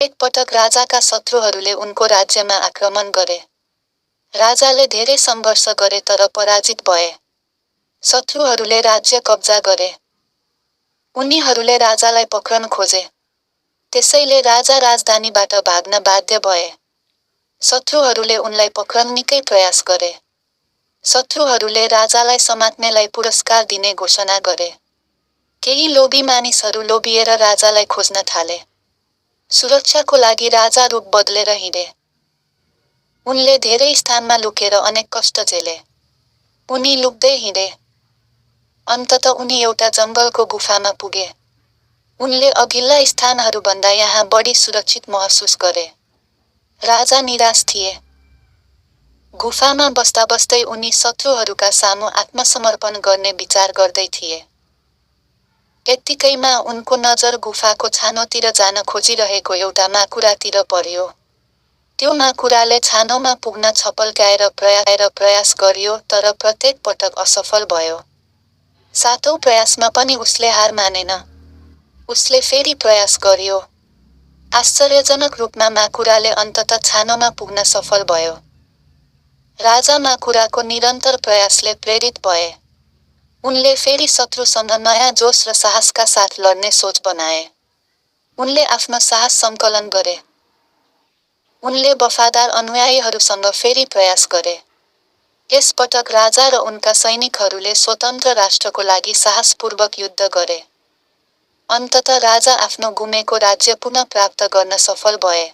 एकपटक राजाका शत्रुहरूले उनको राज्यमा आक्रमण गरे। राजाले धेरै सङ्घर्ष गरे तर पराजित भए। शत्रुहरूले राज्य कब्जा गरे। उनीहरूले राजालाई पक्रन खोजे। त्यसैले राजा राजधानीबाट भाग्न बाध्य भए। शत्रुहरूले उनलाई पक्रन निकै प्रयास गरे। शत्रुहरूले राजालाई समात्नेलाई पुरस्कार दिने घोषणा गरे। केही लोभी मानिसहरू लोभिएर राजालाई खोज्न थाले। सुरक्षाको लागि राजा रूप बदलेर हिँडे। उनले धेरै स्थानमा लुकेर अनेक कष्ट झेले। उनी लुक्दै हिँडे। अन्ततः उनी एउटा जङ्गलको गुफामा पुगे। उनले अघिल्ला स्थानहरूभन्दा यहाँ बढी सुरक्षित महसुस गरे। राजा निराश थिए। गुफामा बस्दा बस्दै उनी शत्रुहरूका सामु आत्मसमर्पण गर्ने विचार गर्दै थिए। त्यत्तिकैमा उनको नजर गुफाको छानोतिर जान खोजिरहेको एउटा माकुरातिर पर्यो। त्यो माकुराले छानोमा पुग्न छपल्काएर प्रयास गरियो तर प्रत्येक पटक असफल भयो। सातौं प्रयासमा पनि उसले हार मानेन। उसले फेरि प्रयास गर्यो। आश्चर्यजनक रूपमा माकुराले अन्ततः छानोमा पुग्न सफल भयो। राजा माकुराको निरन्तर प्रयासले प्रेरित भए। उनले फेरि शत्रुसँग नयाँ जोश र साहसका साथ लड्ने सोच बनाए। उनले आफ्नो साहस सङ्कलन गरे। उनले वफादार अनुयायीहरूसँग फेरि प्रयास गरे। यसपटक राजा र उनका सैनिकहरूले स्वतन्त्र राष्ट्रको लागि साहसपूर्वक युद्ध गरे। अन्ततः राजा आफ्नो गुमेको राज्य पुनः प्राप्त गर्न सफल भए।